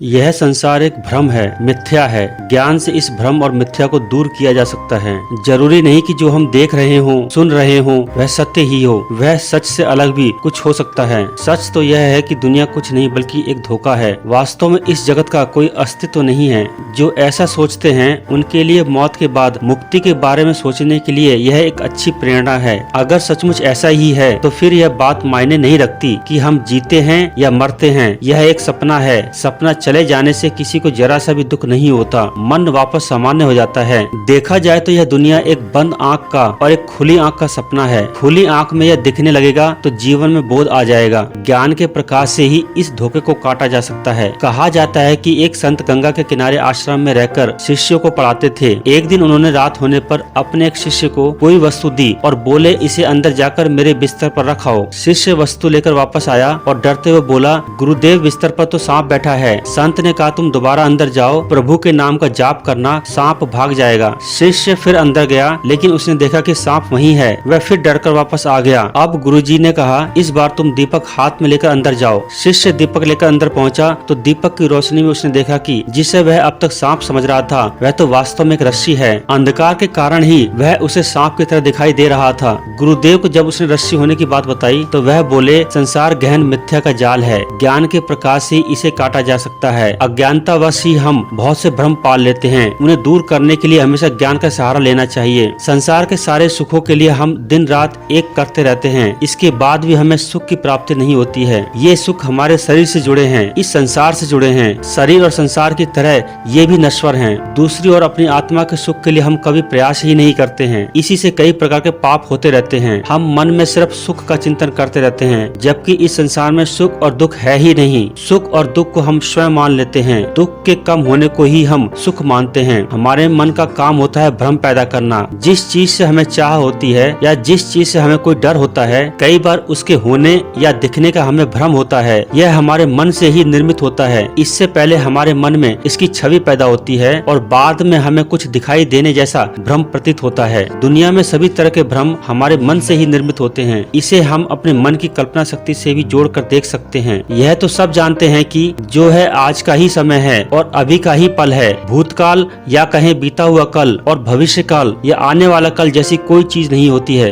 यह संसार एक भ्रम है, मिथ्या है। ज्ञान से इस भ्रम और मिथ्या को दूर किया जा सकता है। जरूरी नहीं कि जो हम देख रहे हों, सुन रहे हों, वह सत्य ही हो। वह सच से अलग भी कुछ हो सकता है। सच तो यह है कि दुनिया कुछ नहीं बल्कि एक धोखा है। वास्तव में इस जगत का कोई अस्तित्व नहीं है। जो ऐसा सोचते हैं उनके लिए मौत के बाद मुक्ति के बारे में सोचने के लिए यह एक अच्छी प्रेरणा है। अगर सचमुच ऐसा ही है तो फिर यह बात मायने नहीं रखती कि हम जीते हैं या मरते हैं। यह एक सपना है। सपना चले जाने से किसी को जरा सा भी दुख नहीं होता। मन वापस सामान्य हो जाता है। देखा जाए तो यह दुनिया एक बंद आंख का और एक खुली आंख का सपना है। खुली आंख में यह दिखने लगेगा तो जीवन में बोध आ जाएगा। ज्ञान के प्रकाश से ही इस धोखे को काटा जा सकता है। कहा जाता है कि एक संत गंगा के किनारे आश्रम में रहकर शिष्यों को पढ़ाते थे। एक दिन उन्होंने रात होने पर अपने एक शिष्य को कोई वस्तु दी और बोले, इसे अंदर जाकर मेरे बिस्तर पर रखाओ। शिष्य वस्तु लेकर वापस आया और डरते हुए बोला, गुरुदेव बिस्तर पर तो सांप बैठा है। संत ने कहा, तुम दोबारा अंदर जाओ, प्रभु के नाम का जाप करना, सांप भाग जाएगा। शिष्य फिर अंदर गया लेकिन उसने देखा कि सांप वहीं है। वह फिर डरकर वापस आ गया। अब गुरुजी ने कहा, इस बार तुम दीपक हाथ में लेकर अंदर जाओ। शिष्य दीपक लेकर अंदर पहुंचा तो दीपक की रोशनी में उसने देखा कि जिसे वह अब तक सांप समझ रहा था वह तो वास्तव में एक रस्सी है। अंधकार के कारण ही वह उसे सांप की तरह दिखाई दे रहा था। गुरुदेव को जब उसने रस्सी होने की बात बताई तो वह बोले, संसार गहन मिथ्या का जाल है। ज्ञान के प्रकाश से इसे काटा जा सकता है। अज्ञानतावश ही हम बहुत से भ्रम पाल लेते हैं। उन्हें दूर करने के लिए हमेशा ज्ञान का सहारा लेना चाहिए। संसार के सारे सुखों के लिए हम दिन रात एक करते रहते हैं। इसके बाद भी हमें सुख की प्राप्ति नहीं होती है। ये सुख हमारे शरीर से जुड़े हैं, इस संसार से जुड़े हैं। शरीर और संसार की तरह ये भी नश्वर हैं। दूसरी ओर अपनी आत्मा के सुख के लिए हम कभी प्रयास ही नहीं करते हैं। इसी से कई प्रकार के पाप होते रहते हैं। हम मन में सिर्फ सुख का चिंतन करते रहते हैं, जबकि इस संसार में सुख और दुख है ही नहीं। सुख और दुख को हम स्वयं मान लेते हैं। दुख के कम होने को ही हम सुख मानते हैं। हमारे मन का काम होता है भ्रम पैदा करना। जिस चीज से हमें चाह होती है या जिस चीज से हमें कोई डर होता है, कई बार उसके होने या दिखने का हमें भ्रम होता है। यह हमारे मन से ही निर्मित होता है। इससे पहले हमारे मन में इसकी छवि पैदा होती है और बाद में हमें कुछ दिखाई देने जैसा भ्रम प्रतीत होता है। दुनिया में सभी तरह के भ्रम हमारे मन से ही निर्मित होते हैं। इसे हम अपने मन की कल्पना शक्ति से भी जोड़कर देख सकते हैं। यह तो सब जानते हैं कि जो है आज का ही समय है और अभी का ही पल है। भूतकाल या कहें बीता हुआ कल और भविष्य काल या आने वाला कल जैसी कोई चीज नहीं होती है।